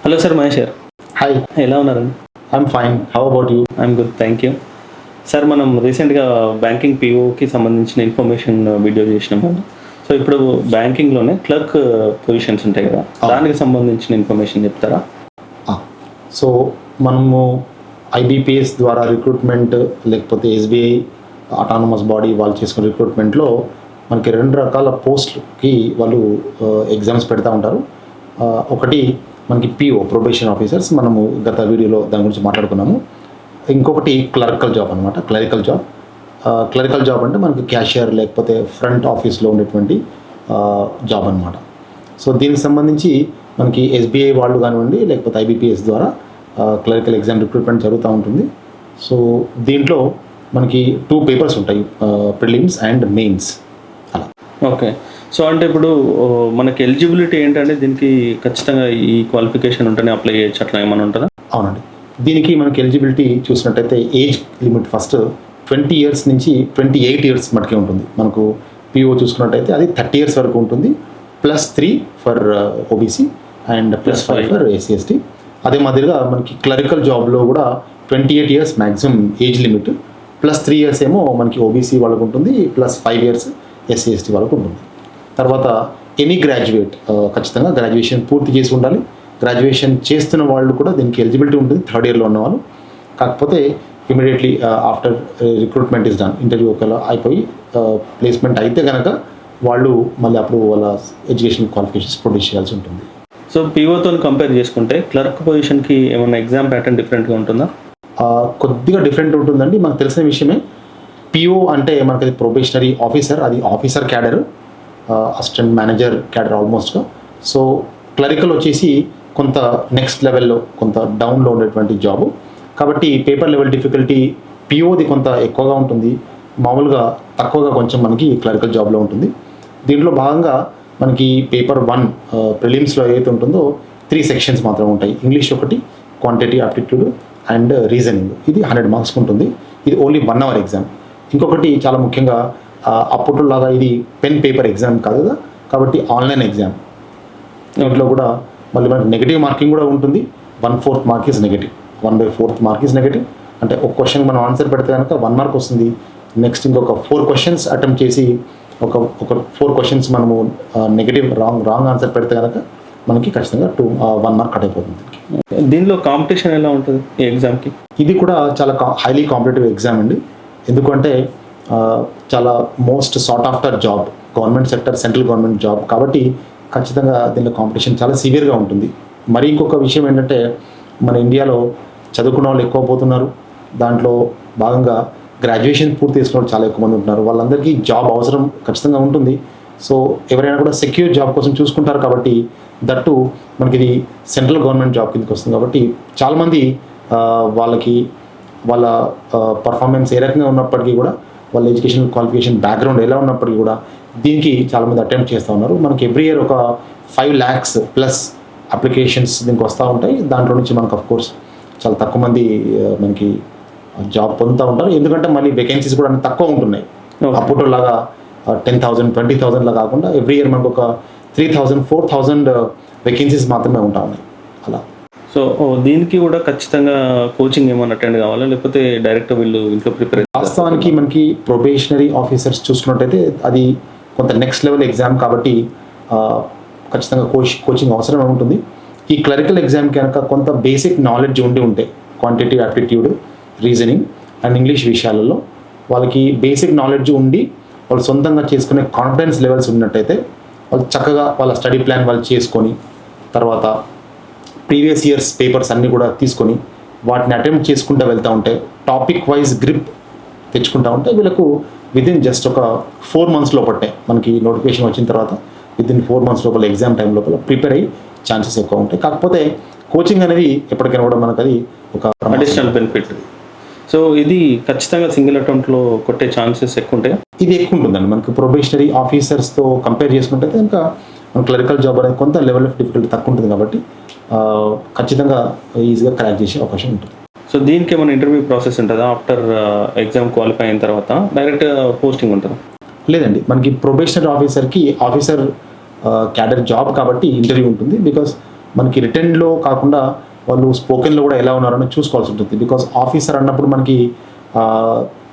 Hello sir, Mahesh గారు. Hi, ఎలా ఉన్నారండి? I'm fine. How about you? I'm good, thank you. Sir, మనం రీసెంట్గా బ్యాంకింగ్ పీఓకి సంబంధించిన ఇన్ఫర్మేషన్ వీడియో చేసినాము. సో ఇప్పుడు బ్యాంకింగ్లోనే క్లర్క్ పొజిషన్స్ ఉంటాయి కదా, దానికి సంబంధించిన ఇన్ఫర్మేషన్ చెప్తారా? సో మనము ఐబీపీఎస్ ద్వారా రిక్రూట్మెంట్ లేకపోతే ఎస్బీఐ అటానమస్ బాడీ వాళ్ళు చేసుకునే రిక్రూట్మెంట్లో మనకి 2 రకాల పోస్టులకి వాళ్ళు ఎగ్జామ్స్ పెడతా ఉంటారు. ఒకటి మనకి పిఓ ప్రొబేషన్ ఆఫీసర్స్, మనము గత వీడియోలో దాని గురించి మాట్లాడుకున్నాము. ఇంకొకటి క్లరికల్ జాబ్ అనమాట. క్లరికల్ జాబ్ అంటే మనకి క్యాషియర్ లేకపోతే ఫ్రంట్ ఆఫీస్లో ఉండేటువంటి జాబ్ అనమాట. సో దీనికి సంబంధించి మనకి ఎస్బీఐ వాళ్ళు కానివ్వండి లేకపోతే ఐబీపీఎస్ ద్వారా క్లరికల్ ఎగ్జామ్ రిక్రూట్మెంట్ జరుగుతూ ఉంటుంది. సో దీంట్లో మనకి 2 పేపర్స్ ఉంటాయి, ప్రిలిమ్స్ అండ్ మెయిన్స్. అలా. ఓకే. సో అంటే ఇప్పుడు మనకి ఎలిజిబిలిటీ ఏంటంటే దీనికి ఖచ్చితంగా ఈ క్వాలిఫికేషన్ ఉంటేనే అప్లై చేయొచ్చు, అట్లా ఏమైనా ఉంటుందా? అవునండి. దీనికి మనకి ఎలిజిబిలిటీ చూసినట్టయితే ఏజ్ లిమిట్ ఫస్ట్ 20 ఇయర్స్ నుంచి 28 ఇయర్స్ మటుకే ఉంటుంది. మనకు పిఓ చూసుకున్నట్టయితే అది 30 ఇయర్స్ వరకు ఉంటుంది, +3 for OBC and +5 for SC ST. అదే మాదిరిగా మనకి క్లరికల్ జాబ్లో కూడా 28 years maximum age limit, +3 years ఏమో మనకి ఓబీసీ వాళ్ళకు ఉంటుంది, +5 ఇయర్స్ ఎస్సీ ఎస్టీ వాళ్ళకు ఉంటుంది. తర్వాత ఎనీ గ్రాడ్యుయేట్ ఖచ్చితంగా గ్రాడ్యుయేషన్ పూర్తి చేసి ఉండాలి. గ్రాడ్యుయేషన్ చేస్తున్న వాళ్ళు కూడా దీనికి ఎలిజిబిలిటీ ఉంటుంది, 3rd ఇయర్లో ఉన్న వాళ్ళు. కాకపోతే immediately after recruitment is done, interview ఒకవేళ అయిపోయి ప్లేస్మెంట్ అయితే కనుక వాళ్ళు మళ్ళీ అప్పుడు వాళ్ళ ఎడ్యుకేషన్ క్వాలిఫికేషన్స్ ప్రొడ్యూస్ చేయాల్సి ఉంటుంది. సో పీఓతో కంపేర్ చేసుకుంటే క్లర్క్ పొజిషన్కి ఏమైనా ఎగ్జామ్ ప్యాటర్న్ డిఫరెంట్గా ఉంటుందా? కొద్దిగా డిఫరెంట్ ఉంటుందండి. మనకు తెలిసిన విషయమే. పిఓ అంటే మనకి అది ప్రొబేషనరీ ఆఫీసర్, అది officer cadre, assistant manager cadre ఆల్మోస్ట్గా. సో క్లరికల్ వచ్చేసి కొంత నెక్స్ట్ లెవెల్లో, కొంత డౌన్లో ఉండేటువంటి జాబు. కాబట్టి పేపర్ లెవెల్ డిఫికల్టీ పిఓది కొంత ఎక్కువగా ఉంటుంది, మామూలుగా తక్కువగా కొంచెం మనకి క్లరికల్ జాబ్లో ఉంటుంది. దీంట్లో భాగంగా మనకి పేపర్ 1 ప్రిలిమ్స్లో ఏదైతే ఉంటుందో 3 సెక్షన్స్ మాత్రం ఉంటాయి. ఇంగ్లీష్ ఒకటి, క్వాంటిటీ ఆప్టిట్యూడ్ అండ్ రీజనింగ్. ఇది 100 మార్క్స్ ఉంటుంది. ఇది ఓన్లీ 1 అవర్ ఎగ్జామ్. ఇంకొకటి చాలా ముఖ్యంగా, అప్పట్లాగా ఇది పెన్ పేపర్ ఎగ్జామ్ కాదు కదా, కాబట్టి ఆన్లైన్ ఎగ్జామ్. దీంట్లో కూడా మళ్ళీ మనకి నెగిటివ్ మార్కింగ్ కూడా ఉంటుంది. 1/4 mark is negative, 1/4 mark is negative. అంటే ఒక క్వశ్చన్ మనం ఆన్సర్ పెడితే కనుక 1 మార్క్ వస్తుంది. నెక్స్ట్ ఇంకొక 4 క్వశ్చన్స్ అటెంప్ట్ చేసి ఒక 4 క్వశ్చన్స్ మనము నెగిటివ్ రాంగ్ ఆన్సర్ పెడితే కనుక మనకి ఖచ్చితంగా 1 మార్క్ కట్ అయిపోతుంది. దీనిలో కాంపిటీషన్ ఎలా ఉంటుంది ఈ ఎగ్జామ్కి? ఇది కూడా చాలా హైలీ కాంపిటేటివ్ ఎగ్జామ్ అండి. ఎందుకంటే చాలా most sought after job, government sector, central government job కాబట్టి ఖచ్చితంగా దీనిలో కాంపిటీషన్ చాలా సివియర్గా ఉంటుంది. మరి ఇంకొక విషయం ఏంటంటే, మన ఇండియాలో చదువుకున్న వాళ్ళు ఎక్కువ పోతున్నారు. దాంట్లో భాగంగా గ్రాడ్యుయేషన్ పూర్తి చేసుకున్న వాళ్ళు చాలా ఎక్కువ మంది ఉంటున్నారు. వాళ్ళందరికీ జాబ్ అవసరం ఖచ్చితంగా ఉంటుంది. సో ఎవరైనా కూడా సెక్యూర్ జాబ్ కోసం చూసుకుంటారు. కాబట్టి దట్టు మనకి ఇది సెంట్రల్ గవర్నమెంట్ జాబ్ కిందకి వస్తుంది. కాబట్టి చాలామంది వాళ్ళకి వాళ్ళ పర్ఫార్మెన్స్ ఏ రకంగా ఉన్నప్పటికీ కూడా, వాళ్ళ ఎడ్యుకేషన్ క్వాలిఫికేషన్ బ్యాక్గ్రౌండ్ ఎలా ఉన్నప్పటికీ కూడా దీనికి చాలామంది అటెంప్ట్ చేస్తూ ఉన్నారు. మనకి ఎవ్రీ ఇయర్ ఒక 5 lakhs ప్లస్ అప్లికేషన్స్ దీనికి వస్తూ ఉంటాయి. దాంట్లో నుంచి మనకు అఫ్కోర్స్ చాలా తక్కువ మంది మనకి జాబ్ పొందుతూ ఉంటారు. ఎందుకంటే మళ్ళీ వేకెన్సీస్ కూడా తక్కువ ఉంటున్నాయి. అప్పటిలాగా 10,000 20,000 లా కాకుండా ఎవ్రీ ఇయర్ మనకు ఒక 3,000 4,000 వేకెన్సీస్ మాత్రమే ఉంటా ఉన్నాయి. అలా. సో దీనికి కూడా ఖచ్చితంగా కోచింగ్ ఏమైనా అటెండ్ కావాలా, లేకపోతే డైరెక్ట్ వీళ్ళు ఇంట్లో ప్రిపేర్? వాస్తవానికి మనకి ప్రొబేషనరీ ఆఫీసర్స్ చూసుకున్నట్టయితే అది కొంత నెక్స్ట్ లెవెల్ ఎగ్జామ్ కాబట్టి ఖచ్చితంగా కోచింగ్ అవసరమే ఉంటుంది. ఈ క్లరికల్ ఎగ్జామ్ కనుక కొంత బేసిక్ నాలెడ్జ్ ఉంటే quantity aptitude, reasoning and English విషయాలలో వాళ్ళకి బేసిక్ నాలెడ్జ్ ఉండి వాళ్ళు సొంతంగా చేసుకునే కాన్ఫిడెన్స్ లెవెల్స్ ఉన్నట్టయితే వాళ్ళు చక్కగా వాళ్ళ స్టడీ ప్లాన్ వాళ్ళు చేసుకొని, తర్వాత ప్రీవియస్ ఇయర్స్ పేపర్స్ అన్నీ కూడా తీసుకొని వాటిని అటెంప్ట్ చేసుకుంటూ వెళ్తూ ఉంటే, టాపిక్ వైజ్ గ్రిప్ తెచ్చుకుంటూ ఉంటే వీళ్ళకు విదిన్ జస్ట్ ఒక 4 months లోపటే మనకి నోటిఫికేషన్ వచ్చిన తర్వాత విదిన్ 4 months లోపల ఎగ్జామ్ టైం లోపల ప్రిపేర్ అయ్యి ఛాన్సెస్ ఎక్కువ ఉంటాయి. కాకపోతే కోచింగ్ అనేది ఎప్పటికైనా కూడా మనకు అది ఒక అడిషనల్ బెనిఫిట్. సో ఇది ఖచ్చితంగా సింగిల్ అటెంప్ట్లో కొట్టే ఛాన్సెస్ ఎక్కువ ఉంటాయి. ఇది ఎక్కువ ఉంటుందండి. మనకి ప్రొబేషనరీ ఆఫీసర్స్తో కంపేర్ చేసుకుంటే ఇంకా మన క్లరికల్ జాబ్ అనేది కొంత లెవెల్ ఆఫ్ డిఫికల్టీ తక్కువ ఉంటుంది కాబట్టి ఖచ్చితంగా ఈజీగా క్రాక్ చేసే అవకాశం ఉంటుంది. సో దీనికి ఏమైనా ఇంటర్వ్యూ ప్రాసెస్ ఉంటుందా? ఆఫ్టర్ ఎగ్జామ్ క్వాలిఫై అయిన తర్వాత డైరెక్ట్ పోస్టింగ్ ఉంటుందా? లేదండి, మనకి ప్రొబేషనరీ ఆఫీసర్కి ఆఫీసర్ క్యాడర్ జాబ్ కాబట్టి ఇంటర్వ్యూ ఉంటుంది. బికాస్ మనకి రిటర్న్లో కాకుండా వాళ్ళు స్పోకెన్లో కూడా ఎలా ఉన్నారని చూసుకోవాల్సి ఉంటుంది. బికాజ్ ఆఫీసర్ అన్నప్పుడు మనకి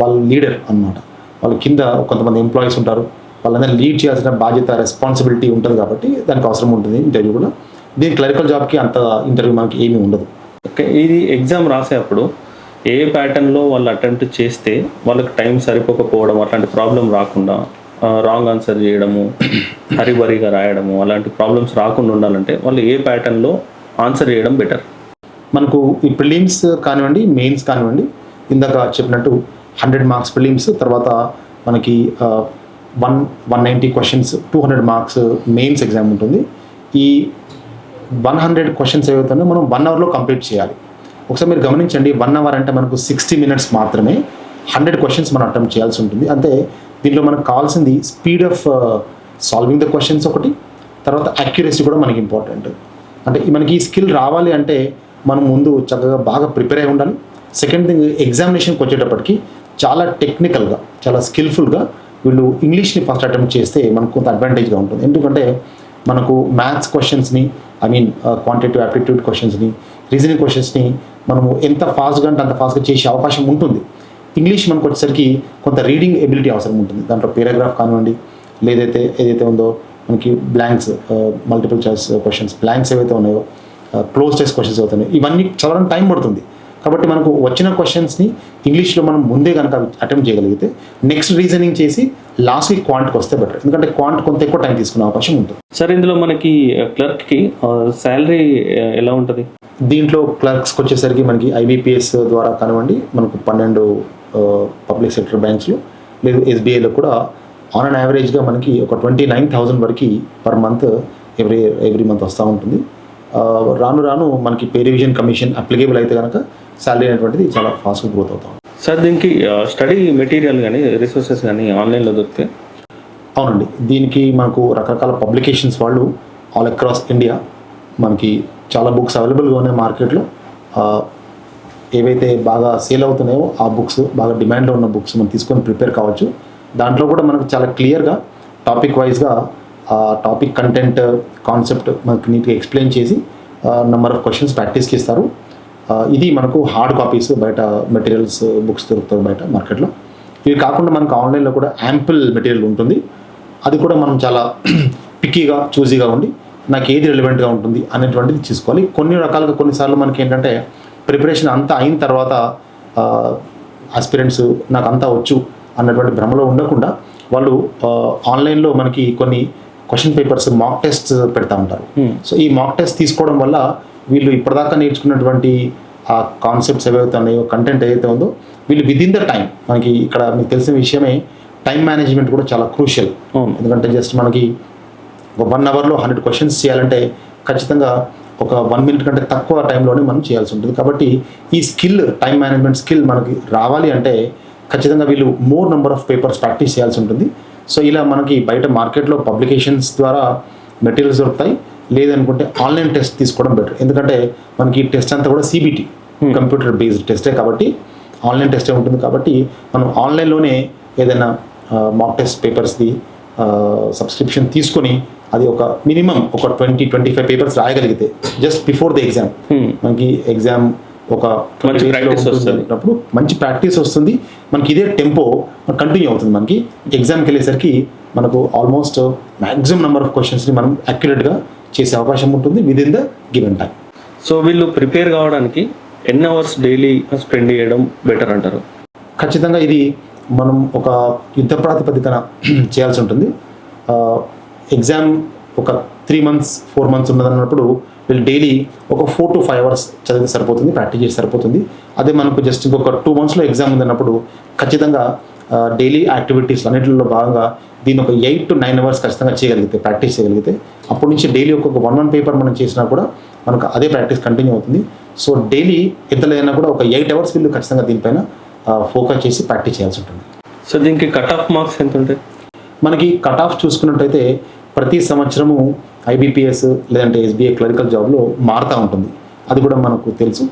వాళ్ళ లీడర్ అన్నమాట. వాళ్ళ కింద కొంతమంది ఎంప్లాయీస్ ఉంటారు, వాళ్ళందరినీ లీడ్ చేయాల్సిన బాధ్యత, రెస్పాన్సిబిలిటీ ఉంటుంది కాబట్టి దానికి అవసరం ఉంటుంది ఇంటర్వ్యూ కూడా. దీని క్లరికల్ జాబ్కి అంత ఇంటర్వ్యూ మనకి ఏమీ ఉండదు. ఓకే, ఇది ఎగ్జామ్ రాసేటప్పుడు ఏ ప్యాటర్న్లో వాళ్ళు అటెంప్ట్ చేస్తే వాళ్ళకి టైం సరిపోకపోవడం అట్లాంటి ప్రాబ్లం రాకుండా, రాంగ్ ఆన్సర్ చేయడము, హరిబరిగా రాయడము, అలాంటి ప్రాబ్లమ్స్ రాకుండా ఉండాలంటే వాళ్ళు ఏ ప్యాటర్న్లో ఆన్సర్ చేయడం బెటర్? మనకు ఈ ప్రిలిమ్స్ కానివ్వండి, మెయిన్స్ కానివ్వండి, ఇందాక చెప్పినట్టు 100 మార్క్స్ ప్రిలిమ్స్, తర్వాత మనకి 190 క్వశ్చన్స్ 200 మార్క్స్ మెయిన్స్ ఎగ్జామ్ ఉంటుంది. ఈ 100 క్వశ్చన్స్ ఏవైతే మనం 1 అవర్లో కంప్లీట్ చేయాలి. ఒకసారి మీరు గమనించండి, 1 అవర్ అంటే మనకు 60 మినిట్స్ మాత్రమే 100 క్వశ్చన్స్ మనం అటెంప్ట్ చేయాల్సి ఉంటుంది. అంటే దీంట్లో మనకు కావాల్సింది speed of solving the questions ఒకటి, తర్వాత అక్యురసీ కూడా మనకి ఇంపార్టెంట్. అంటే మనకి ఈ స్కిల్ రావాలి అంటే మనం ముందు చక్కగా బాగా ప్రిపేర్ అయి ఉండాలి. సెకండ్ థింగ్, ఎగ్జామినేషన్కి వచ్చేటప్పటికి చాలా టెక్నికల్గా, చాలా స్కిల్ఫుల్గా వీళ్ళు ఇంగ్లీష్ని ఫస్ట్ అటెంప్ట్ చేస్తే మనకు కొంత అడ్వాంటేజ్గా ఉంటుంది. ఎందుకంటే మనకు మ్యాథ్స్ క్వశ్చన్స్ని, క్వాంటిటేటివ్ యాప్టిట్యూడ్ క్వశ్చన్స్ని, రీజనింగ్ క్వశ్చన్స్ని మనము ఎంత ఫాస్ట్గా అంటే అంత ఫాస్ట్గా చేసే అవకాశం ఉంటుంది. ఇంగ్లీష్ మనకు వచ్చేసరికి కొంత రీడింగ్ ఎబిలిటీ అవసరం ఉంటుంది. దాంట్లో పారాగ్రాఫ్ కానివ్వండి, ఏదైతే ఉందో మనకి blanks, multiple choice questions blanks ఏవైతే ఉన్నాయో, క్లోజ్ టెస్ట్ క్వశ్చన్స్ అవుతున్నాయి, ఇవన్నీ చదవడానికి టైం పడుతుంది. కాబట్టి మనకు వచ్చిన క్వశ్చన్స్ని ఇంగ్లీష్లో మనం ముందే కనుక అటెంప్ట్ చేయగలిగితే నెక్స్ట్ రీజనింగ్ చేసి లాస్ట్కి క్వాంట్కి వస్తే బెటర్. ఎందుకంటే క్వాంట్ కొంత ఎక్కువ టైం తీసుకునే అవకాశం ఉంటుంది. సార్, ఇందులో మనకి క్లర్క్కి శాలరీ ఎలా ఉంటుంది? దీంట్లో క్లర్క్స్కి వచ్చేసరికి మనకి IBPS ద్వారా కానివ్వండి, మనకు 12 పబ్లిక్ సెక్టర్ బ్యాంక్స్లో లేదు SBIలో కూడా ఆన్ అండ్ యావరేజ్గా మనకి ఒక 29,000 వరకు పర్ మంత్ ఎవ్రీ మంత్ వస్తూ ఉంటుంది. రాను మనకి పే రివిజన్ కమిషన్ అప్లికేబుల్ అయితే కనుక శాలరీ అనేటువంటిది చాలా ఫాస్ట్గా గ్రోత్ అవుతాం. సార్, దీనికి స్టడీ మెటీరియల్ కానీ రిసోర్సెస్ కానీ ఆన్లైన్లో దొరికితే? అవునండి, దీనికి మనకు రకరకాల పబ్లికేషన్స్ వాళ్ళు ఆల్ అక్రాస్ ఇండియా మనకి చాలా బుక్స్ అవైలబుల్గా ఉన్నాయి మార్కెట్లో. ఏవైతే బాగా సేల్ అవుతున్నాయో ఆ బుక్స్, బాగా డిమాండ్లో ఉన్న బుక్స్ మనం తీసుకొని ప్రిపేర్ కావచ్చు. దాంట్లో కూడా మనకు చాలా క్లియర్గా టాపిక్ వైజ్గా ఆ టాపిక్ కంటెంట్, కాన్సెప్ట్ మనకు నీట్గా ఎక్స్ప్లెయిన్ చేసి నెంబర్ ఆఫ్ క్వశ్చన్స్ ప్రాక్టీస్కి ఇస్తారు. ఇది మనకు హార్డ్ కాపీస్ బయట మెటీరియల్స్ బుక్స్ దొరుకుతాయి బయట మార్కెట్లో. ఇవి కాకుండా మనకు ఆన్లైన్లో కూడా యాంపుల్ మెటీరియల్ ఉంటుంది. అది కూడా మనం చాలా పిక్కీగా, చూజీగా ఉండి నాకు ఏది రిలవెంట్గా ఉంటుంది అనేటువంటిది చూసుకోవాలి. కొన్నిసార్లు మనకి ఏంటంటే ప్రిపరేషన్ అంతా అయిన తర్వాత ఆస్పిరెంట్స్ నాకు అంతా వచ్చు అన్నటువంటి భ్రమలో ఉండకుండా వాళ్ళు ఆన్లైన్లో మనకి కొన్ని క్వశ్చన్ పేపర్స్, మాక్ టెస్ట్ పెడతా ఉంటారు. సో ఈ మాక్ టెస్ట్ తీసుకోవడం వల్ల వీళ్ళు ఇప్పటిదాకా నేర్చుకున్నటువంటి ఆ కాన్సెప్ట్స్ ఏవైతే ఉన్నాయో, కంటెంట్ ఏదైతే ఉందో, వీళ్ళు విదిన్ ద టైం, మనకి ఇక్కడ మీకు తెలిసిన విషయమే టైం మేనేజ్మెంట్ కూడా చాలా క్రూషియల్. ఎందుకంటే జస్ట్ మనకి ఒక 1 అవర్లో 100 క్వశ్చన్స్ చేయాలంటే ఖచ్చితంగా ఒక 1 మినిట్ కంటే తక్కువ టైంలోనే మనం చేయాల్సి ఉంటుంది. కాబట్టి ఈ స్కిల్, టైం మేనేజ్మెంట్ స్కిల్ మనకి రావాలి అంటే ఖచ్చితంగా వీళ్ళు more number of papers practice చేయాల్సి ఉంటుంది. సో ఇలా మనకి బయట మార్కెట్లో పబ్లికేషన్స్ ద్వారా మెటీరియల్స్ దొరుకుతాయి. లేదనుకుంటే ఆన్లైన్ టెస్ట్ తీసుకోవడం బెటర్. ఎందుకంటే మనకి ఈ టెస్ట్ అంతా కూడా CBT, కంప్యూటర్ బేస్డ్ టెస్టే కాబట్టి ఆన్లైన్ టెస్టే ఉంటుంది. కాబట్టి మనం ఆన్లైన్లోనే ఏదైనా మాక్ టెస్ట్ పేపర్స్ది సబ్స్క్రిప్షన్ తీసుకొని అది ఒక మినిమం ఒక 20-25 పేపర్స్ రాయగలిగితే జస్ట్ బిఫోర్ ద ఎగ్జామ్, మనకి ఎగ్జామ్ ఒక మంచి ప్రాక్టీస్ వస్తుంది. మనకి ఇదే టెంపో కంటిన్యూ అవుతుంది. మనకి ఎగ్జామ్కి వెళ్ళేసరికి మనకు ఆల్మోస్ట్ మ్యాక్సిమం నెంబర్ ఆఫ్ క్వశ్చన్స్ని మనం అక్యురేట్గా చేసే అవకాశం ఉంటుంది within the given time. So వీళ్ళు ప్రిపేర్ కావడానికి ఎన్ని అవర్స్ డైలీ స్పెండ్ చేయడం బెటర్ అంటారు? ఖచ్చితంగా ఇది మనం ఒక యుద్ధ ప్రాతిపదికన చేయాల్సి ఉంటుంది. ఎగ్జామ్ ఒక 3 months 4 months ఉన్నదన్నప్పుడు వీళ్ళు డైలీ ఒక 4 to 5 hours చదివితే సరిపోతుంది, ప్రాక్టీస్ చేసి సరిపోతుంది. అదే మనకు జస్ట్ ఇంకొక 2 monthsలో ఎగ్జామ్ ఉందన్నప్పుడు ఖచ్చితంగా డైలీ యాక్టివిటీస్ అన్నింటిలో భాగంగా దీన్ని ఒక 8 to 9 hours ఖచ్చితంగా చేయగలిగితే, ప్రాక్టీస్ చేయగలిగితే అప్పటి నుంచి డైలీ ఒక్కొక్క 1 పేపర్ మనం చేసినా కూడా మనకు అదే ప్రాక్టీస్ కంటిన్యూ అవుతుంది. సో డైలీ ఎంత లేదన్నా కూడా ఒక 8 hours వీళ్ళు ఖచ్చితంగా దీనిపైన ఫోకస్ చేసి ప్రాక్టీస్ చేయాల్సి ఉంటుంది. సో దీనికి కట్ ఆఫ్ మార్క్స్ ఎంత ఉంటాయి? మనకి కట్ ఆఫ్ చూసుకున్నట్టయితే ప్రతి సంవత్సరము IBPS లేదంటే SBI క్లరికల్ జాబ్లో మారుతూ ఉంటుంది. అది కూడా మనకు తెలుసు.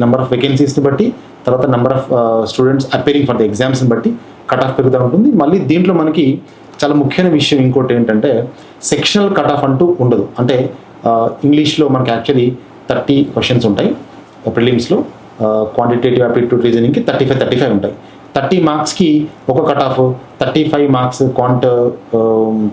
నెంబర్ ఆఫ్ వేకెన్సీస్ని బట్టి, తర్వాత number of students appearing for the ఎగ్జామ్స్ని బట్టి కట్ ఆఫ్ పెరుగుతూ ఉంటుంది. మళ్ళీ దీంట్లో మనకి చాలా ముఖ్యమైన విషయం ఇంకోటి ఏంటంటే సెక్షనల్ కట్ ఆఫ్ అంటూ ఉండదు. అంటే ఇంగ్లీష్లో మనకి యాక్చువల్లీ 30 క్వశ్చన్స్ ఉంటాయి ప్రిలిమ్స్లో. క్వాంటిటేటివ్ యాప్టిట్యూడ్ రీజనింగ్కి 35 ఉంటాయి. 30 మార్క్స్కి ఒక కట్ ఆఫ్, 35 మార్క్స్ క్వాంట్,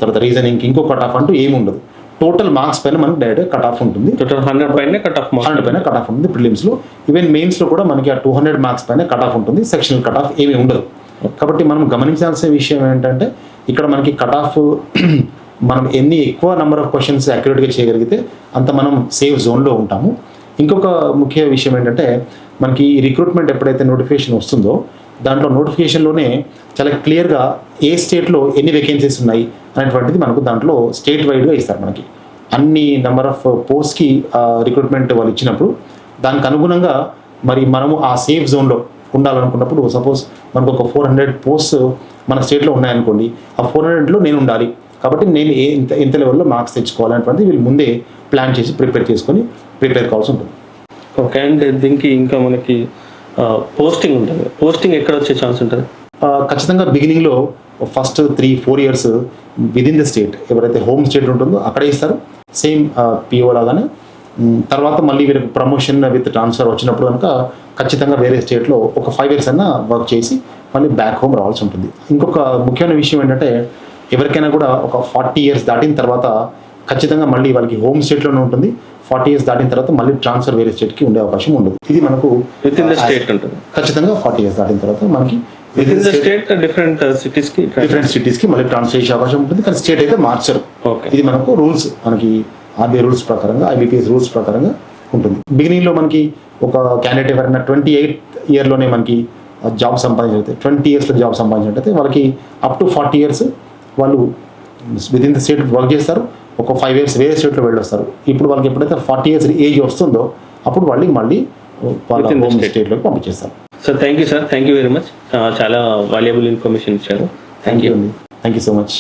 తర్వాత రీజనింగ్కి ఇంకో కట్ ఆఫ్ అంటూ ఏమి ఉండదు. టోటల్ మార్క్స్ పైన మనకి డైరెక్ట్ కట్ ఆఫ్ ఉంటుంది. టోటల్ 100 పైన కట్ ఆఫ్ 100 పైన కట్ ఆఫ్ ఉంటుంది ప్రిలిమ్స్లో. ఈవెన్ మెయిన్స్లో కూడా మనకి ఆ 200 మార్క్స్ పైన కట్ ఆఫ్ ఉంటుంది. సెక్షనల్ కట్ ఆఫ్ ఏమీ ఉండదు. కాబట్టి మనం గమనించాల్సిన విషయం ఏంటంటే ఇక్కడ మనకి కట్ ఆఫ్ మనం ఎన్ని ఎక్కువ నెంబర్ ఆఫ్ క్వశ్చన్స్ యాక్యురేట్గా చేయగలిగితే అంత మనం సేఫ్ జోన్లో ఉంటాము. ఇంకొక ముఖ్య విషయం ఏంటంటే మనకి ఈ రిక్రూట్మెంట్ ఎప్పుడైతే నోటిఫికేషన్ వస్తుందో దాంట్లో నోటిఫికేషన్లోనే చాలా క్లియర్గా ఏ స్టేట్లో ఎన్ని వేకెన్సీస్ ఉన్నాయి అనేటువంటిది మనకు దాంట్లో స్టేట్ వైడ్గా ఇస్తారు. మనకి అన్ని నెంబర్ ఆఫ్ పోస్ట్కి రిక్రూట్మెంట్ వాళ్ళు ఇచ్చినప్పుడు దానికి అనుగుణంగా మరి మనము ఆ సేఫ్ జోన్లో ఉండాలనుకున్నప్పుడు సపోజ్ మనకు ఒక 400 పోస్ట్ మన స్టేట్లో ఉన్నాయనుకోండి, ఆ 400లో నేను ఉండాలి. కాబట్టి నేను ఎంత లెవెల్లో మార్క్స్ తెచ్చుకోవాలనేటువంటిది వీళ్ళు ముందే ప్లాన్ చేసి ప్రిపేర్ కావాల్సి ఉంటుంది. ఓకే. అండ్ దీనికి ఇంకా మనకి పోస్టింగ్ ఉంటుంది. పోస్టింగ్ ఎక్కడ వచ్చే ఛాన్స్ ఉంటుంది? ఖచ్చితంగా బిగినింగ్లో first 3-4 years within the state ఎవరైతే హోమ్ స్టేట్ ఉంటుందో అక్కడే ఇస్తారు, సేమ్ పిఓ లాగానే. తర్వాత మళ్ళీ వీళ్ళకి ప్రమోషన్ విత్ ట్రాన్స్ఫర్ వచ్చినప్పుడు కనుక ఖచ్చితంగా వేరే స్టేట్లో ఒక 5 ఇయర్స్ అన్నా వర్క్ చేసి మళ్ళీ బ్యాక్ హోమ్ రావాల్సి ఉంటుంది. ఇంకొక ముఖ్యమైన విషయం ఏంటంటే ఎవరికైనా కూడా ఒక 40 ఇయర్స్ దాటిన తర్వాత ఖచ్చితంగా మళ్ళీ వాళ్ళకి హోమ్ స్టేట్లోనే ఉంటుంది. 40 ఇయర్స్ దాటిన తర్వాత మళ్ళీ ట్రాన్స్ఫర్ వేరే స్టేట్కి ఉండే అవకాశం ఉండదు. ఇది మనకు విత్ ఇన్ ద స్టేట్ ఉంటుంది. ఖచ్చితంగా 40 ఇయర్స్ దాటిన తర్వాత మనకి within the state different సిటీస్కి మళ్ళీ ట్రాన్స్ఫర్ చేసే అవకాశం ఉంటుంది. కానీ స్టేట్ అయితే మార్చరు. ఓకే. ఇది మనకు రూల్స్, మనకి ఆర్బీఐ రూల్స్ ప్రకారంగా, ఐబీపీఎస్ రూల్స్ ప్రకారంగా ఉంటుంది. బిగినింగ్లో మనకి ఒక క్యాండిడేట్ ఎవరైనా 28 ఇయర్లోనే మనకి జాబ్ సంపాదించినట్లయితే, 20 ఇయర్స్లో జాబ్ సంపాదించినట్లయితే వాళ్ళకి అప్ టు 40 ఇయర్స్ వాళ్ళు with in the state work చేస్తారు. ఒక 5 ఇయర్స్ వేరే స్టేట్లో వెళ్ళొస్తారు. ఇప్పుడు వాళ్ళకి ఎప్పుడైతే 40 ఇయర్స్ ఏజ్ వస్తుందో అప్పుడు వాళ్ళకి మళ్ళీ వాళ్ళ హోమ్ స్టేట్లోకి పంపించేస్తారు. So thank you sir, thank you very much. చాలా వాల్యుబుల్ ఇన్ఫర్మేషన్ ఇచ్చారు. Thank you so much.